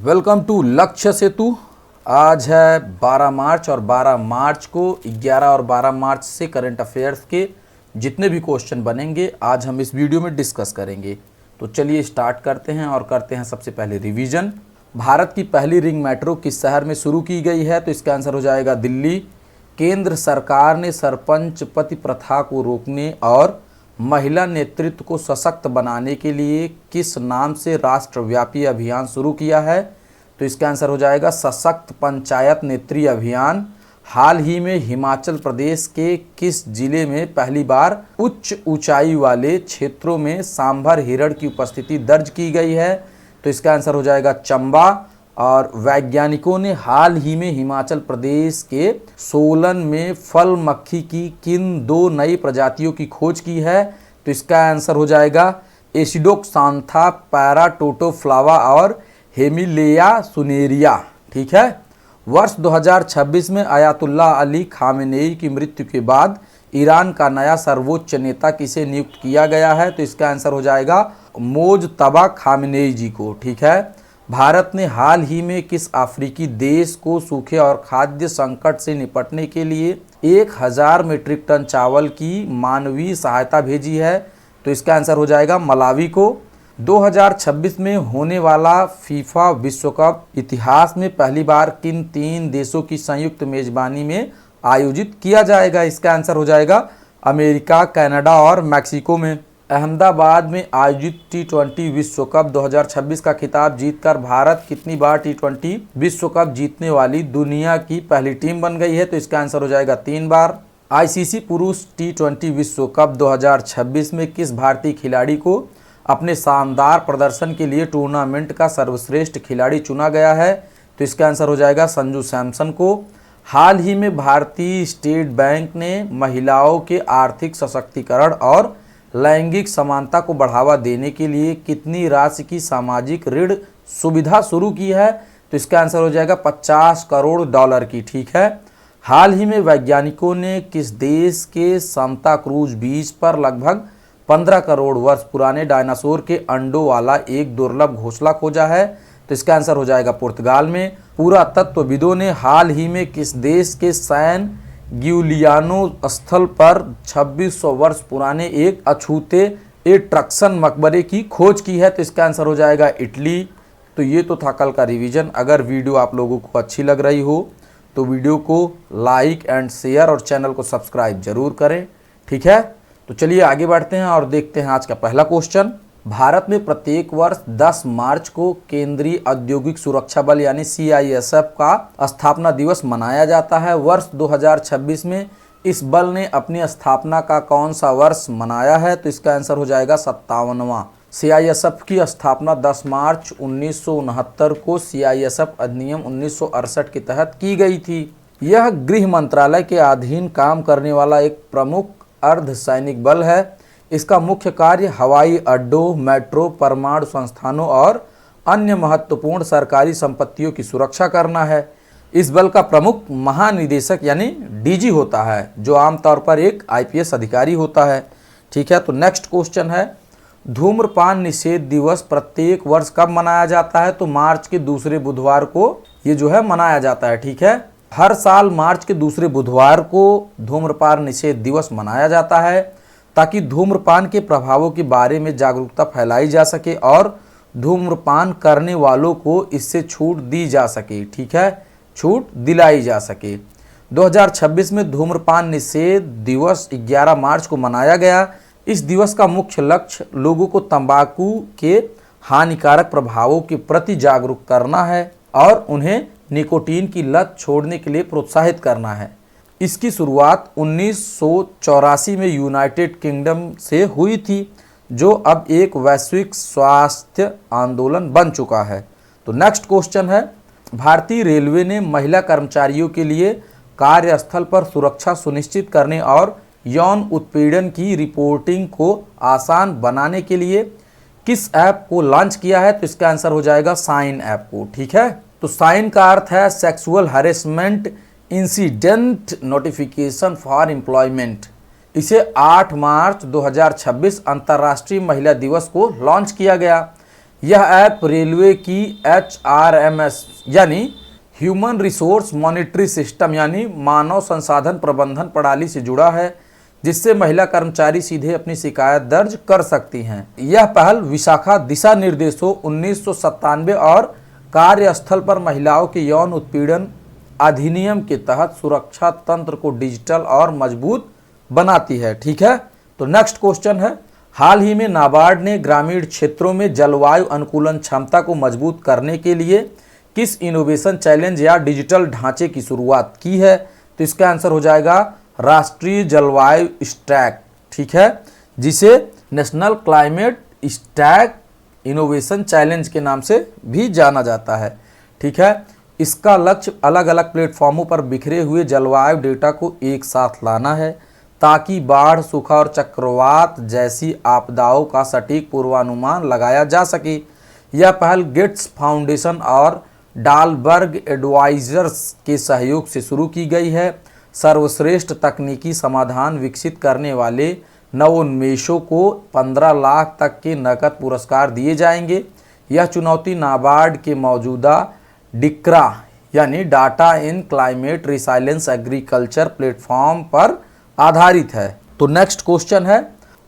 Welcome to लक्ष्य सेतु। आज है 12 मार्च और 12 मार्च को 11 और 12 मार्च से करंट अफेयर्स के जितने भी क्वेश्चन बनेंगे आज हम इस वीडियो में डिस्कस करेंगे। तो चलिए स्टार्ट करते हैं और करते हैं सबसे पहले रिवीजन। भारत की पहली रिंग मेट्रो किस शहर में शुरू की गई है? तो इसका आंसर हो जाएगा दिल्ली। केंद्र सरकार ने सरपंच पति प्रथा को रोकने और महिला नेतृत्व को सशक्त बनाने के लिए किस नाम से राष्ट्रव्यापी अभियान शुरू किया है? तो इसका आंसर हो जाएगा सशक्त पंचायत नेत्री अभियान। हाल ही में हिमाचल प्रदेश के किस जिले में पहली बार उच्च ऊंचाई वाले क्षेत्रों में सांभर हिरण की उपस्थिति दर्ज की गई है? तो इसका आंसर हो जाएगा चंबा। और वैज्ञानिकों ने हाल ही में हिमाचल प्रदेश के सोलन में फल मक्खी की किन 2 नई प्रजातियों की खोज की है? तो इसका आंसर हो जाएगा एसिडोक्सांथा पैराटोटोफ्लावा और हेमिलेया सुनेरिया। ठीक है। वर्ष 2026 में आयतुल्लाह अली खामेनेई की मृत्यु के बाद ईरान का नया सर्वोच्च नेता किसे नियुक्त किया गया है? तो इसका आंसर हो जाएगा मोजतबा खामेनेई जी को। ठीक है। भारत ने हाल ही में किस अफ्रीकी देश को सूखे और खाद्य संकट से निपटने के लिए 1000 मीट्रिक टन चावल की मानवीय सहायता भेजी है? तो इसका आंसर हो जाएगा मलावी को। 2026 में होने वाला फीफा विश्व कप इतिहास में पहली बार किन 3 देशों की संयुक्त मेजबानी में आयोजित किया जाएगा? इसका आंसर हो जाएगा अमेरिका, कनाडा और मैक्सिको में। अहमदाबाद में आयोजित T20 विश्व कप 2026 का खिताब जीतकर भारत कितनी बार T20 विश्व कप जीतने वाली दुनिया की पहली टीम बन गई है? तो इसका आंसर हो जाएगा 3 बार। ICC पुरुष T20 विश्व कप 2026 में किस भारतीय खिलाड़ी को अपने शानदार प्रदर्शन के लिए टूर्नामेंट का सर्वश्रेष्ठ खिलाड़ी चुना गया है? तो इसका आंसर हो जाएगा संजू सैमसन को। हाल ही में भारतीय स्टेट बैंक ने महिलाओं के आर्थिक सशक्तिकरण और लैंगिक समानता को बढ़ावा देने के लिए कितनी राशि की सामाजिक ऋण सुविधा शुरू की है? तो इसका आंसर हो जाएगा $50 करोड़ की। ठीक है। हाल ही में वैज्ञानिकों ने किस देश के सांता क्रूज बीच पर लगभग 15 करोड़ वर्ष पुराने डायनासोर के अंडों वाला एक दुर्लभ घोंसला खोजा है? तो इसका आंसर हो जाएगा पुर्तगाल में। पुरातत्वविदों ने हाल ही में किस देश के सैन गियुलियानो स्थल पर 2600 वर्ष पुराने एक अछूते एट्रक्शन मकबरे की खोज की है? तो इसका आंसर हो जाएगा इटली। तो ये तो था कल का रिवीजन। अगर वीडियो आप लोगों को अच्छी लग रही हो तो वीडियो को लाइक एंड शेयर और चैनल को सब्सक्राइब जरूर करें। ठीक है। तो चलिए आगे बढ़ते हैं और देखते हैं आज का पहला क्वेश्चन। भारत में प्रत्येक वर्ष 10 मार्च को केंद्रीय औद्योगिक सुरक्षा बल यानी CISF का स्थापना दिवस मनाया जाता है। वर्ष 2026 में इस बल ने अपनी स्थापना का कौन सा वर्ष मनाया है? तो इसका आंसर हो जाएगा 57वां। CISF की स्थापना 10 मार्च 1969 को CISF अधिनियम 1968 के तहत की गई थी। यह गृह मंत्रालय के अधीन काम करने वाला एक प्रमुख अर्धसैनिक बल है। इसका मुख्य कार्य हवाई अड्डों, मेट्रो, परमाणु संस्थानों और अन्य महत्वपूर्ण सरकारी संपत्तियों की सुरक्षा करना है। इस बल का प्रमुख महानिदेशक यानी DG होता है, जो आमतौर पर एक IPS अधिकारी होता है। ठीक है। तो नेक्स्ट क्वेश्चन है, धूम्रपान निषेध दिवस प्रत्येक वर्ष कब मनाया जाता है? तो मार्च के दूसरे बुधवार को ये जो है मनाया जाता है। ठीक है। हर साल मार्च के दूसरे बुधवार को धूम्रपान निषेध दिवस मनाया जाता है ताकि धूम्रपान के प्रभावों के बारे में जागरूकता फैलाई जा सके और धूम्रपान करने वालों को इससे छूट दी जा सके। ठीक है। छूट दिलाई जा सके। 2026 में धूम्रपान निषेध दिवस 11 मार्च को मनाया गया। इस दिवस का मुख्य लक्ष्य लोगों को तंबाकू के हानिकारक प्रभावों के प्रति जागरूक करना है और उन्हें निकोटीन की लत छोड़ने के लिए प्रोत्साहित करना है। इसकी शुरुआत 1984 में यूनाइटेड किंगडम से हुई थी, जो अब एक वैश्विक स्वास्थ्य आंदोलन बन चुका है। तो नेक्स्ट क्वेश्चन है, भारतीय रेलवे ने महिला कर्मचारियों के लिए कार्यस्थल पर सुरक्षा सुनिश्चित करने और यौन उत्पीड़न की रिपोर्टिंग को आसान बनाने के लिए किस ऐप को लॉन्च किया है? तो इसका आंसर हो जाएगा साइन ऐप को। ठीक है। तो साइन का अर्थ है sexual harassment incident notification for employment. इसे 8 मार्च 2026 अंतर्राष्ट्रीय महिला दिवस को लॉन्च किया गया। यह ऐप रेलवे की HRMS यानी ह्यूमन रिसोर्स मॉनिटरी सिस्टम यानी मानव संसाधन प्रबंधन प्रणाली से जुड़ा है, जिससे महिला कर्मचारी सीधे अपनी शिकायत दर्ज कर सकती हैं। यह पहल विशाखा दिशा निर्देशों 1997 और कार्यस्थल पर महिलाओं के यौन उत्पीड़न अधिनियम के तहत सुरक्षा तंत्र को डिजिटल और मजबूत बनाती है। ठीक है, तो नेक्स्ट क्वेश्चन है, हाल ही में नाबार्ड ने ग्रामीण क्षेत्रों में जलवायु अनुकूलन क्षमता को मजबूत करने के लिए किस इनोवेशन चैलेंज या डिजिटल ढांचे की शुरुआत की है? तो इसका आंसर हो जाएगा राष्ट्रीय जलवायु स्टैक। ठीक है, जिसे national climate stack innovation challenge के नाम से भी जाना जाता है। ठीक है, इसका लक्ष्य अलग अलग प्लेटफॉर्मों पर बिखरे हुए जलवायु डेटा को एक साथ लाना है, ताकि बाढ़, सूखा और चक्रवात जैसी आपदाओं का सटीक पूर्वानुमान लगाया जा सके। यह पहल गेट्स फाउंडेशन और डालबर्ग एडवाइजर्स के सहयोग से शुरू की गई है। सर्वश्रेष्ठ तकनीकी समाधान विकसित करने वाले नवोन्मेषों को 15 लाख तक के नकद पुरस्कार दिए जाएंगे। यह चुनौती नाबार्ड के मौजूदा डिक्रा यानी data in climate resilience agriculture platform पर आधारित है। तो नेक्स्ट क्वेश्चन है,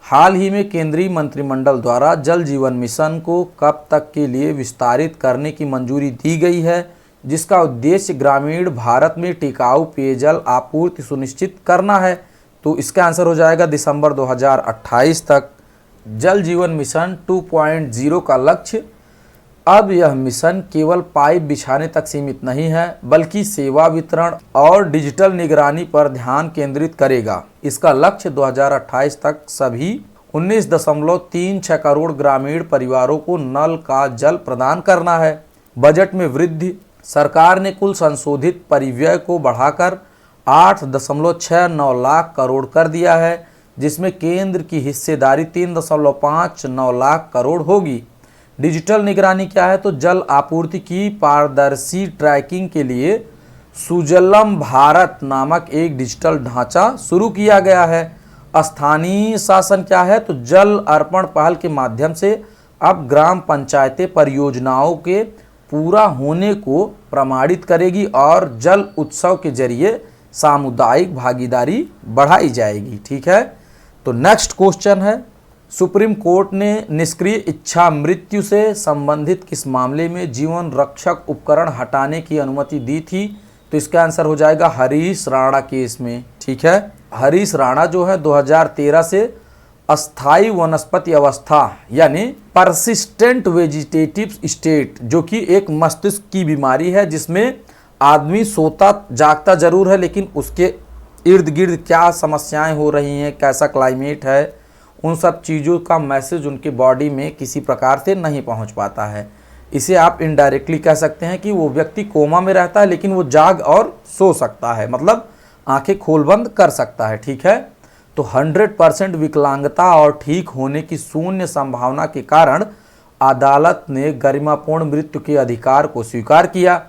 हाल ही में केंद्रीय मंत्रिमंडल द्वारा जल जीवन मिशन को कब तक के लिए विस्तारित करने की मंजूरी दी गई है, जिसका उद्देश्य ग्रामीण भारत में टिकाऊ पेयजल आपूर्ति सुनिश्चित करना है? तो इसका आंसर हो जाएगा दिसंबर 2028 तक। जल जीवन मिशन 2.0 का लक्ष्य, अब यह मिशन केवल पाइप बिछाने तक सीमित नहीं है, बल्कि सेवा वितरण और डिजिटल निगरानी पर ध्यान केंद्रित करेगा। इसका लक्ष्य 2028 तक सभी 19.36 करोड़ ग्रामीण परिवारों को नल का जल प्रदान करना है। बजट में वृद्धि, सरकार ने कुल संशोधित परिव्यय को बढ़ाकर 8.69 लाख करोड़ कर दिया है, जिसमें केंद्र की हिस्सेदारी 3.59 लाख करोड़ होगी। डिजिटल निगरानी क्या है? तो जल आपूर्ति की पारदर्शी ट्रैकिंग के लिए सुजलम भारत नामक एक डिजिटल ढांचा शुरू किया गया है। स्थानीय शासन क्या है? तो जल अर्पण पहल के माध्यम से अब ग्राम पंचायतें परियोजनाओं के पूरा होने को प्रमाणित करेगी और जल उत्सव के जरिए सामुदायिक भागीदारी बढ़ाई जाएगी। ठीक है, तो नेक्स्ट क्वेश्चन है, सुप्रीम कोर्ट ने निष्क्रिय इच्छा मृत्यु से संबंधित किस मामले में जीवन रक्षक उपकरण हटाने की अनुमति दी थी? तो इसका आंसर हो जाएगा हरीश राणा केस में। ठीक है, हरीश राणा जो है 2013 से अस्थायी वनस्पति अवस्था यानी परसिस्टेंट वेजिटेटिव स्टेट, जो कि एक मस्तिष्क की बीमारी है जिसमें आदमी सोता जागता जरूर है, लेकिन उसके इर्द गिर्द क्या समस्याएं हो रही हैं, कैसा क्लाइमेट है, उन सब चीज़ों का मैसेज उनके बॉडी में किसी प्रकार से नहीं पहुंच पाता है। इसे आप इनडायरेक्टली कह सकते हैं कि वो व्यक्ति कोमा में रहता है, लेकिन वो जाग और सो सकता है, मतलब आंखें खोल बंद कर सकता है। ठीक है, तो 100% विकलांगता और ठीक होने की शून्य संभावना के कारण अदालत ने गरिमापूर्ण मृत्यु के अधिकार को स्वीकार किया।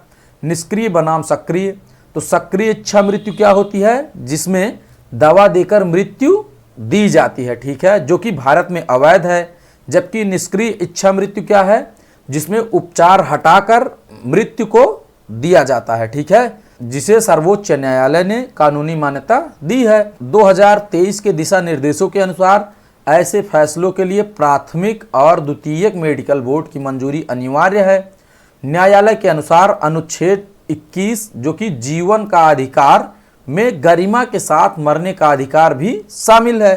निष्क्रिय बनाम सक्रिय, तो सक्रिय इच्छा मृत्यु क्या होती है? जिसमें दवा देकर मृत्यु दी जाती है। ठीक है, जो कि भारत में अवैध है। जबकि निष्क्रिय इच्छा मृत्यु क्या है? जिसमें उपचार हटाकर मृत्यु को दिया जाता है। ठीक है, जिसे सर्वोच्च न्यायालय ने कानूनी मान्यता दी है। 2023 के दिशा निर्देशों के अनुसार ऐसे फैसलों के लिए प्राथमिक और द्वितीयक मेडिकल बोर्ड की मंजूरी अनिवार्य है। न्यायालय के अनुसार अनुच्छेद 21 जो कि जीवन का अधिकार में गरिमा के साथ मरने का अधिकार भी शामिल है।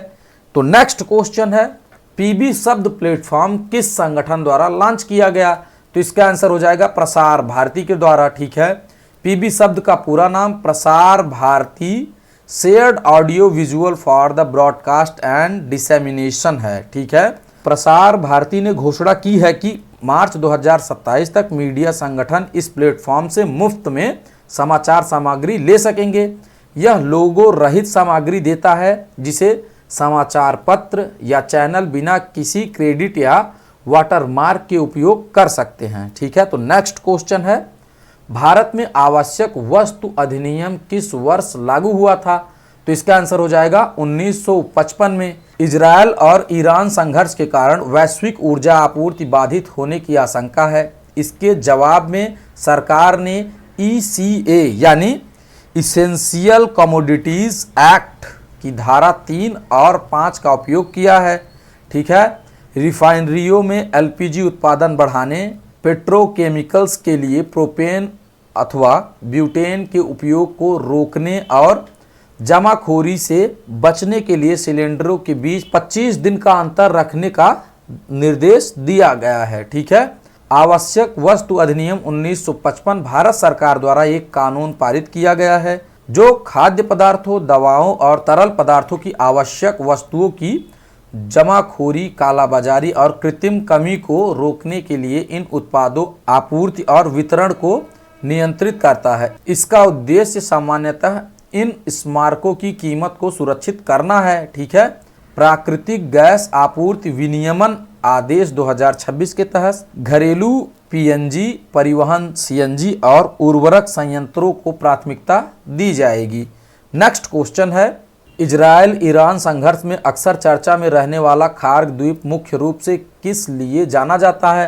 तो नेक्स्ट क्वेश्चन है, पीबी शब्द प्लेटफॉर्म किस संगठन द्वारा लॉन्च किया गया? तो इसका आंसर हो जाएगा प्रसार भारती के द्वारा। ठीक है, पीबी शब्द का पूरा नाम Prasar Bharati shared audio visual for the broadcast and dissemination है। ठीक है, प्रसार भारती ने घोषणा की है कि मार्च 2027 तक मीडिया संगठन इस प्लेटफॉर्म से मुफ्त में समाचार सामग्री ले सकेंगे। यह लोगो रहित सामग्री देता है, जिसे समाचार पत्र या चैनल बिना किसी क्रेडिट या वाटरमार्क के उपयोग कर सकते हैं। ठीक है, तो नेक्स्ट क्वेश्चन है, भारत में आवश्यक वस्तु अधिनियम किस वर्ष लागू हुआ था? तो इसका आंसर हो जाएगा 1955 में। इजरायल और ईरान संघर्ष के कारण वैश्विक ऊर्जा आपूर्ति बाधित होने की आशंका है। इसके जवाब में सरकार ने ECA यानी इसेंशियल कमोडिटीज एक्ट की धारा 3 और 5 का उपयोग किया है। ठीक है, रिफाइनरियों में LPG उत्पादन बढ़ाने, पेट्रोकेमिकल्स के लिए प्रोपेन अथवा ब्यूटेन के उपयोग को रोकने और जमाखोरी से बचने के लिए सिलेंडरों के बीच 25 दिन का अंतर रखने का निर्देश दिया गया है। ठीक है, आवश्यक वस्तु अधिनियम 1955 भारत सरकार द्वारा एक कानून पारित किया गया है जो खाद्य पदार्थों, दवाओं और तरल पदार्थों की आवश्यक वस्तुओं की जमाखोरी, कालाबाजारी और कृत्रिम कमी को रोकने के लिए इन उत्पादों, आपूर्ति और वितरण को नियंत्रित करता है। इसका उद्देश्य सामान्यतः इन स्मारकों की कीमत को सुरक्षित करना है। ठीक है, प्राकृतिक गैस आपूर्ति विनियमन आदेश 2026 के तहत घरेलू PNG, परिवहन CNG और उर्वरक संयंत्रों को प्राथमिकता दी जाएगी। नेक्स्ट क्वेश्चन है, इजरायल ईरान संघर्ष में अक्सर चर्चा में रहने वाला खार्ग द्वीप मुख्य रूप से किस लिए जाना जाता है?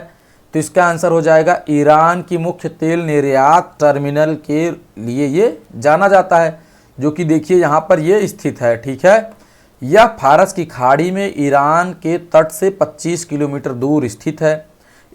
तो इसका आंसर हो जाएगा ईरान की मुख्य तेल निर्यात टर्मिनल के लिए ये जाना जाता है, जो कि देखिए यहाँ पर ये स्थित है। ठीक है, यह फारस की खाड़ी में ईरान के तट से 25 किलोमीटर दूर स्थित है।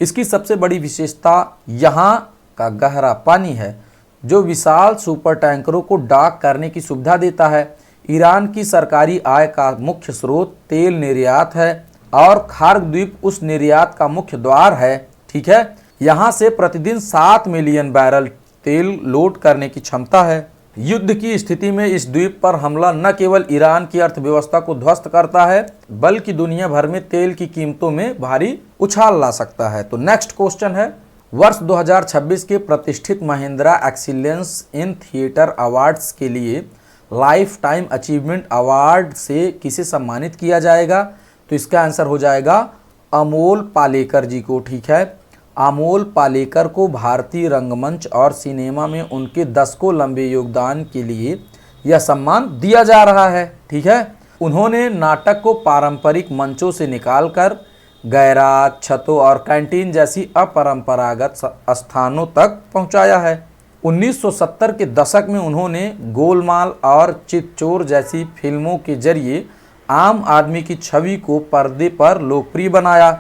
इसकी सबसे बड़ी विशेषता यहाँ का गहरा पानी है, जो विशाल सुपर टैंकरों को डॉक करने की सुविधा देता है। ईरान की सरकारी आय का मुख्य स्रोत तेल निर्यात है और खार्ग द्वीप उस निर्यात का मुख्य द्वार है। ठीक है, यहाँ से प्रतिदिन 7 मिलियन बैरल तेल लोड करने की क्षमता है। युद्ध की स्थिति में इस द्वीप पर हमला न केवल ईरान की अर्थव्यवस्था को ध्वस्त करता है, बल्कि दुनिया भर में तेल की कीमतों में भारी उछाल ला सकता है। तो नेक्स्ट क्वेश्चन है, वर्ष 2026 के प्रतिष्ठित Mahindra excellence in theatre awards के लिए लाइफ टाइम अचीवमेंट अवार्ड से किसे सम्मानित किया जाएगा? तो इसका आंसर हो जाएगा अमोल पालेकर जी को। ठीक है, अमोल पालेकर को भारतीय रंगमंच और सिनेमा में उनके दशकों लंबे योगदान के लिए यह सम्मान दिया जा रहा है। ठीक है, उन्होंने नाटक को पारंपरिक मंचों से निकालकर गैराज, छतों और कैंटीन जैसी अपरंपरागत स्थानों तक पहुंचाया है। 1970 के दशक में उन्होंने गोलमाल और चितचोर जैसी फिल्मों के जरिए आम आदमी की छवि को पर्दे पर लोकप्रिय बनाया।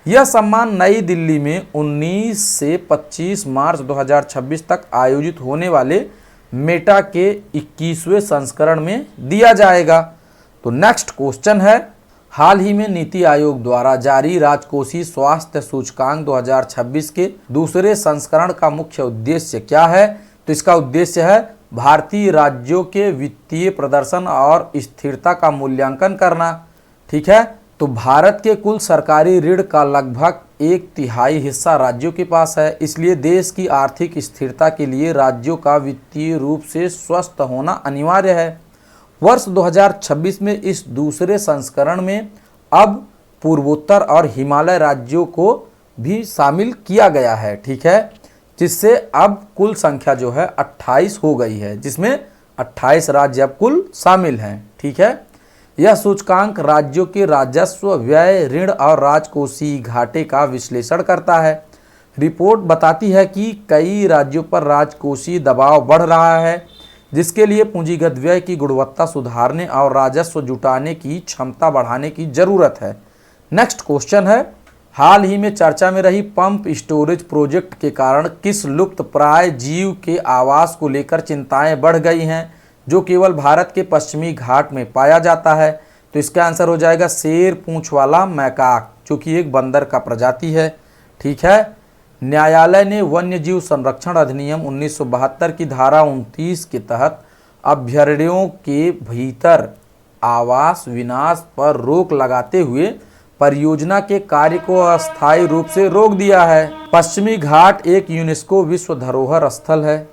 यह सम्मान नई दिल्ली में 19 से 25 मार्च 2026 तक आयोजित होने वाले मेटा के 21वें संस्करण में दिया जाएगा। तो नेक्स्ट क्वेश्चन है, हाल ही में नीति आयोग द्वारा जारी राजकोषीय स्वास्थ्य सूचकांक 2026 के दूसरे संस्करण का मुख्य उद्देश्य क्या है? तो इसका उद्देश्य है भारतीय राज्यों के वित्तीय प्रदर्शन और स्थिरता का मूल्यांकन करना। ठीक है, तो भारत के कुल सरकारी ऋण का लगभग 1/3 हिस्सा राज्यों के पास है। इसलिए देश की आर्थिक स्थिरता के लिए राज्यों का वित्तीय रूप से स्वस्थ होना अनिवार्य है। वर्ष 2026 में इस दूसरे संस्करण में अब पूर्वोत्तर और हिमालय राज्यों को भी शामिल किया गया है। ठीक है, जिससे अब कुल संख्या जो है 28 हो गई है, जिसमें 28 राज्य अब कुल शामिल हैं। ठीक है, यह सूचकांक राज्यों के राजस्व, व्यय, ऋण और राजकोषीय घाटे का विश्लेषण करता है। रिपोर्ट बताती है कि कई राज्यों पर राजकोषीय दबाव बढ़ रहा है, जिसके लिए पूंजीगत व्यय की गुणवत्ता सुधारने और राजस्व जुटाने की क्षमता बढ़ाने की जरूरत है। नेक्स्ट क्वेश्चन है, हाल ही में चर्चा में रही पंप स्टोरेज प्रोजेक्ट के कारण किस लुप्त प्राय जीव के आवास को लेकर चिंताएं बढ़ गई हैं, जो केवल भारत के पश्चिमी घाट में पाया जाता है? तो इसका आंसर हो जाएगा शेर पूंछ वाला मैकाक, जो कि एक बंदर का प्रजाति है। ठीक है, न्यायालय ने वन्यजीव संरक्षण अधिनियम 1972 की धारा 29 के तहत अभयारण्यों के भीतर आवास विनाश पर रोक लगाते हुए परियोजना के कार्य को अस्थायी रूप से रोक दिया है। पश्चिमी घाट एक यूनेस्को विश्व धरोहर स्थल है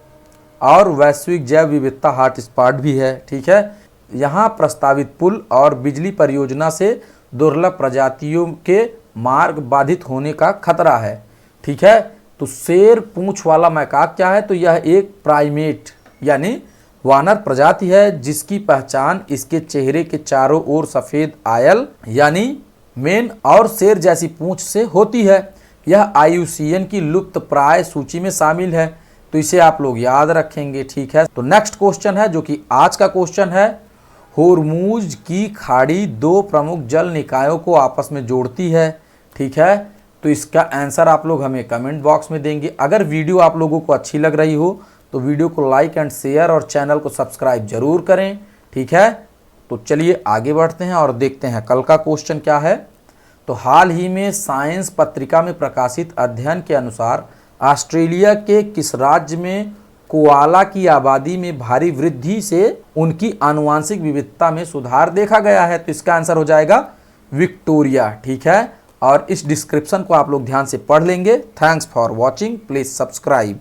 और वैश्विक जैव विविधता हॉटस्पॉट भी है। ठीक है, यहाँ प्रस्तावित पुल और बिजली परियोजना से दुर्लभ प्रजातियों के मार्ग बाधित होने का खतरा है। ठीक है, तो शेर पूंछ वाला मैकाक क्या है? तो यह एक प्राइमेट यानी वानर प्रजाति है जिसकी पहचान इसके चेहरे के चारों ओर सफेद आयल यानी मेन और शेर जैसी पूंछ से होती है। यह IUCN की लुप्त प्राय सूची में शामिल है, तो इसे आप लोग याद रखेंगे। ठीक है, तो नेक्स्ट क्वेश्चन है जो कि आज का क्वेश्चन है, होर्मुज की खाड़ी दो प्रमुख जल निकायों को आपस में जोड़ती है। ठीक है, तो इसका आंसर आप लोग हमें कमेंट बॉक्स में देंगे। अगर वीडियो आप लोगों को अच्छी लग रही हो तो वीडियो को लाइक एंड शेयर और चैनल को सब्सक्राइब जरूर करें। ठीक है, तो चलिए आगे बढ़ते हैं और देखते हैं कल का क्वेश्चन क्या है। तो हाल ही में साइंस पत्रिका में प्रकाशित अध्ययन के अनुसार ऑस्ट्रेलिया के किस राज्य में कोआला की आबादी में भारी वृद्धि से उनकी आनुवांशिक विविधता में सुधार देखा गया है? तो इसका आंसर हो जाएगा विक्टोरिया। ठीक है, और इस डिस्क्रिप्शन को आप लोग ध्यान से पढ़ लेंगे। Thanks for watching, please subscribe.